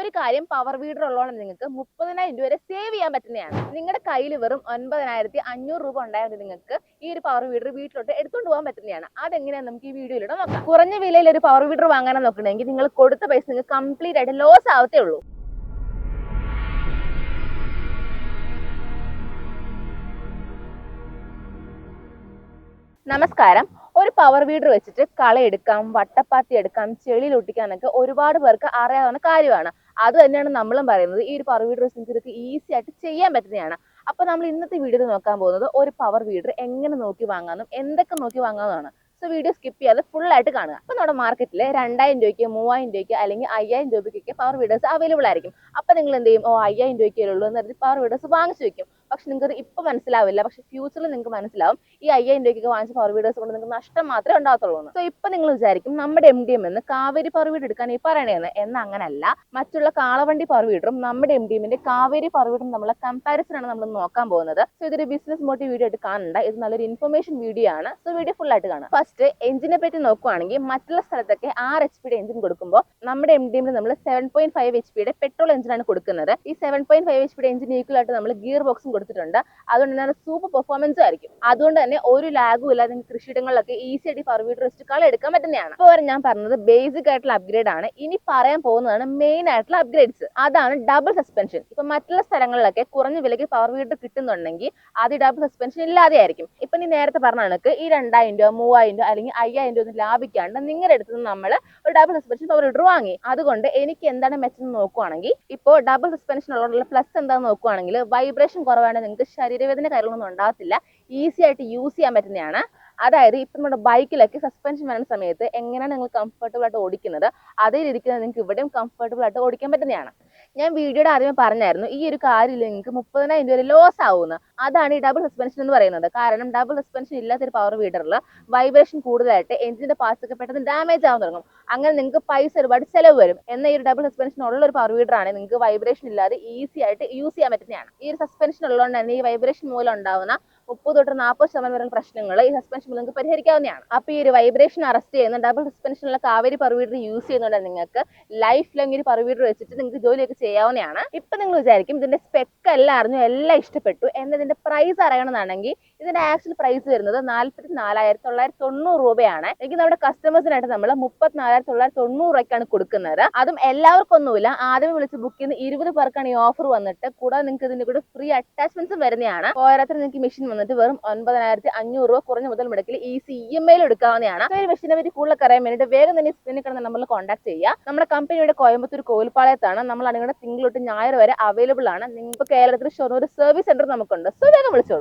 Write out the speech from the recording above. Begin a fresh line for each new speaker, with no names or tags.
ഒരു കാര്യം, power weeder ഉള്ളതുകൊണ്ട് നിങ്ങൾക്ക് 30,000 രൂപ വരെ സേവ് ചെയ്യാൻ പറ്റുന്നതാണ്. നിങ്ങളുടെ കയ്യിൽ വെറും 9,500 രൂപ ഉണ്ടായത് നിങ്ങൾക്ക് ഈ ഒരു പവർ വീഡർ വീട്ടിലോട്ട് എടുത്തുകൊണ്ട് പോകാൻ പറ്റുന്നതാണ്. അതെങ്ങനെയാണെന്ന് നമുക്ക് ഈ വീഡിയോയിലൂടെ നോക്കാം. കുറഞ്ഞ വിലയിൽ ഒരു പവർ വീഡർ വാങ്ങാൻ നോക്കണമെങ്കിൽ നിങ്ങൾ കൊടുത്ത പൈസ നിങ്ങൾക്ക് കംപ്ലീറ്റ് ആയിട്ട് ലോസ് ആവത്തേ ഉള്ളൂ. നമസ്കാരം. ഒരു പവർ വീഡർ വെച്ചിട്ട് കളയെടുക്കാം, വട്ടപ്പാത്തി എടുക്കാം, ചെളിയിൽ ഒട്ടിക്കാനൊക്കെ ഒരുപാട് പേർക്ക് അറിയാവുന്ന കാര്യമാണ്. അത് തന്നെയാണ് നമ്മളും പറയുന്നത്. ഈ ഒരു പവർ വീഡർ വെച്ച് നിങ്ങൾക്ക് ഈസി ആയിട്ട് ചെയ്യാൻ പറ്റുന്നതാണ്. അപ്പോൾ നമ്മൾ ഇന്നത്തെ വീഡിയോയിൽ നോക്കാൻ പോകുന്നത് ഒരു പവർ വീഡർ എങ്ങനെ നോക്കി വാങ്ങാമെന്നും എന്തൊക്കെ നോക്കി വാങ്ങാമെന്നാണ്. സോ വീഡിയോ സ്കിപ്പ് ചെയ്യാതെ ഫുൾ ആയിട്ട് കാണുക. അപ്പോൾ നമ്മുടെ മാർക്കറ്റിൽ 2,000 രൂപയ്ക്ക് 3,000 രൂപയ്ക്ക് അല്ലെങ്കിൽ 5,000 രൂപയ്ക്കൊക്കെ പവർ വീഡേഴ്സ് അവൈലബിൾ ആയിരിക്കും. അപ്പോൾ നിങ്ങൾ എന്ത് ചെയ്യും? 5,000 രൂപയ്ക്കേ ഉള്ളൂ എന്ന് കരുതി പവർ വീഡേഴ്സ് വാങ്ങിച്ചു വെക്കും. പക്ഷെ നിങ്ങൾക്ക് ഇപ്പോൾ മനസ്സിലാവില്ല, പക്ഷെ ഫ്യൂച്ചറിൽ നിങ്ങൾക്ക് മനസ്സിലാവും ഈ 5,000 രൂപയ്ക്ക് വാങ്ങിച്ച പവർ വീഡേഴ്സ് കൊണ്ട് നിങ്ങൾക്ക് നഷ്ടം മാത്രമേ ഉണ്ടാകത്തുള്ളൂ എന്ന്. സോ ഇപ്പോൾ നിങ്ങൾ വിചാരിക്കും നമ്മുടെ MDM എന്ന് കാവേരി പവർ വീഡർ എടുക്കാൻ ഈ പറയണേന്ന്. എന്നാൽ അങ്ങനല്ല. മറ്റുള്ള കാളവണ്ടി പവർ വീഡറും നമ്മുടെ MDMന്റെ കാവേരി പവർ വീഡറും നമ്മളെ കമ്പാരിസൺ ആണ് നമ്മൾ നോക്കാൻ പോകുന്നത്. സോ ഇതൊരു ബിസിനസ് മോട്ടീവ് വീഡിയോ ആയിട്ട് കാണണ്ട, ഇത് നല്ലൊരു ഇൻഫർമേഷൻ വീഡിയോ ആണ്. സോ വീഡിയോ ഫുൾ ആയിട്ട് കാണാം. ഫസ്റ്റ് എഞ്ചിനെ പറ്റി നോക്കുവാണെങ്കിൽ മറ്റുള്ള സ്ഥലത്തൊക്കെ 6 HP എഞ്ചിൻ കൊടുക്കുമ്പോൾ നമ്മുടെ MDMൽ നമ്മൾ 7.5 HP പെട്രോൾ എഞ്ചിനാണ് കൊടുക്കുന്നത്. ഈ 7.5 HP എഞ്ചിൻ ഈക്വൽ ആയിട്ട് നമ്മൾ ഗിയർ ബോക്സും കൊടുത്തിട്ടുണ്ട്. അതുകൊണ്ട് തന്നെ സൂപ്പർ പെർഫോമൻസും ആയിരിക്കും. അതുകൊണ്ട് തന്നെ ഒരു ലാഗും ഇല്ലാതെ കൃഷിയിടങ്ങളിലൊക്കെ ഈസി ആയിട്ട് പവർ വീഡർ വെച്ചിട്ട് കളയെടുക്കാൻ പറ്റുന്നതാണ്. ഇപ്പോൾ ഞാൻ പറഞ്ഞത് ബേസിക് ആയിട്ടുള്ള അപ്ഗ്രേഡ് ആണ്. ഇനി പറയാൻ പോകുന്നതാണ് മെയിൻ ആയിട്ടുള്ള അപ്ഗ്രേഡ്സ്. അതാണ് ഡബിൾ സസ്പെൻഷൻ. ഇപ്പൊ മറ്റുള്ള സ്ഥലങ്ങളിലൊക്കെ കുറഞ്ഞ വിലയ്ക്ക് പവർ വീഡർ കിട്ടുന്നുണ്ടെങ്കിൽ അത് ഡബിൾ സസ്പെൻഷൻ ഇല്ലാതെ ആയിരിക്കും. ഇപ്പൊ നീ നേരത്തെ പറഞ്ഞ കണക്ക് ഈ 2,000 രൂപ 3,000 രൂപ അല്ലെങ്കിൽ 5,000 രൂപ ലാഭിക്കാണ്ട് നിങ്ങളുടെ അടുത്ത് നിന്ന് നമ്മൾ ഒരു ഡബിൾ സസ്പെൻഷൻ പവർ വീഡർ വാങ്ങി. അതുകൊണ്ട് എനിക്ക് എന്താണ് മെച്ചം നോക്കുവാണെങ്കിൽ, ഇപ്പോൾ ഡബിൾ സസ്പെൻഷൻ ഉള്ള പ്ലസ് എന്താണെന്ന് നോക്കുവാണെങ്കിൽ വൈബ്രേഷൻ കുറവാണ്. നിങ്ങൾക്ക് ശരീരവേദന കാര്യങ്ങളൊന്നും ഉണ്ടാകത്തില്ല. ഈസി ആയിട്ട് യൂസ് ചെയ്യാൻ പറ്റുന്നതാണ്. അതായത് ഇപ്പം നമ്മുടെ ബൈക്കിലൊക്കെ സസ്പെൻഷൻ വരുന്ന സമയത്ത് എങ്ങനെയാണ് നിങ്ങൾ കംഫർട്ടബിൾ ആയിട്ട് ഓടിക്കുന്നത്, അതേ രീതിക്ക് നിങ്ങൾക്ക് ഇവിടെയും കംഫർട്ടബിൾ ആയിട്ട് ഓടിക്കാൻ പറ്റുന്നതാണ്. ഞാൻ വീഡിയോയുടെ ആദ്യമേ പറഞ്ഞായിരുന്നു ഈ ഒരു കാര്യം നിങ്ങൾക്ക് 30,000 രൂപ ലോസ് ആവുമെന്ന്. അതാണ് ഈ ഡബിൾ സസ്പെൻഷൻ എന്ന് പറയുന്നത്. കാരണം ഡബിൾ സസ്പെൻഷൻ ഇല്ലാത്തൊരു പവർ വീഡറിൽ വൈബ്രേഷൻ കൂടുതലായിട്ട് എഞ്ചിന്റെ പാർട്സ് ഒക്കെ പെട്ടെന്ന് ഡാമേജ് ആവാൻ തുടങ്ങും. അങ്ങനെ നിങ്ങൾക്ക് പൈസ ഒരുപാട് ചെലവ് വരും. എന്നാൽ ഈ ഒരു ഡബിൾ സസ്പെൻഷൻ ഉള്ള ഒരു പവർ വീഡർ ആണ് നിങ്ങൾക്ക് വൈബ്രേഷൻ ഇല്ലാതെ ഈസി ആയിട്ട് യൂസ് ചെയ്യാൻ പറ്റുന്നതാണ്. ഈ ഒരു സസ്പെൻഷൻ ഉള്ളതുകൊണ്ട് തന്നെ ഈ വൈബ്രേഷൻ മൂലം ഉണ്ടാവുന്ന 30 തൊട്ട് 40% വരെ പ്രശ്നങ്ങൾ ഈ സസ്പെൻഷൻ നിങ്ങൾക്ക് പരിഹരിക്കാവുന്നതാണ്. അപ്പോൾ ഈ ഒരു വൈബ്രേഷൻ അറസ്റ്റ് ചെയ്യുന്ന ഡബിൾ സസ്പെൻഷനുള്ള കാവേരി പവർ വീഡർ യൂസ് ചെയ്യുന്നുണ്ട് നിങ്ങൾക്ക് ലൈഫ് ലോങ് ഒരു പവർ വീഡർ വെച്ചിട്ട് നിങ്ങൾക്ക് ജോലിയൊക്കെ ചെയ്യാവുന്നതാണ്. ഇപ്പൊ നിങ്ങൾ വിചാരിക്കും ഇതിന്റെ സ്പെക്ക് എല്ലാം അറിഞ്ഞു, എല്ലാം ഇഷ്ടപ്പെട്ടു, എന്നതിന്റെ പ്രൈസ് അറിയണമെന്നാണെങ്കിൽ ഇതിന്റെ ആക്ച്വൽ പ്രൈസ് വരുന്നത് 44,990 രൂപയാണ്. എനിക്ക് നമ്മുടെ കസ്റ്റമേഴ്സിനായിട്ട് നമ്മൾ 34,990 രൂപയ്ക്കാണ് കൊടുക്കുന്നത്. അതും എല്ലാവർക്കും ഒന്നുമില്ല, ആദ്യം വിളിച്ച് ബുക്ക് ചെയ്യുന്ന 20 പേർക്കാണ് ഈ ഓഫർ വന്നിട്ട്. കൂടാതെ നിങ്ങൾക്ക് ഇതിന്റെ കൂടെ ഫ്രീ അറ്റാച്ച്മെന്റ്സും വരുന്നതാണ്. പോരാത്തിന് നിങ്ങൾക്ക് മെഷീൻ വന്നിട്ട് വെറും 9,500 രൂപ കുറഞ്ഞ മുതൽ മുടക്കിൽ ഈസി EMI എടുക്കാവുന്നതാണ്. ഈ മെഷീനെ പറ്റി കൂടുതൽ അറിയാൻ വേണ്ടിയിട്ട് വേഗം തന്നെ സ്ക്രീനിൽ കാണുന്ന നമ്പറിൽ കോൺടാക്ട് ചെയ്യുക. നമ്മുടെ കമ്പനിയുടെ കോയമ്പത്തൂർ കോവിൽപ്പാളയത്താണ്. നമ്മൾ നിങ്ങളുടെ തിങ്കൾ തൊട്ട് ഞായർ വരെ അവൈലബിൾ ആണ്. നിങ്ങൾക്ക് കേരളത്തിൽ ഷൊർണൂർ സർവീസ് സെന്റർ നമുക്കുണ്ട്. സോ വേഗം വിളിച്ചോളൂ.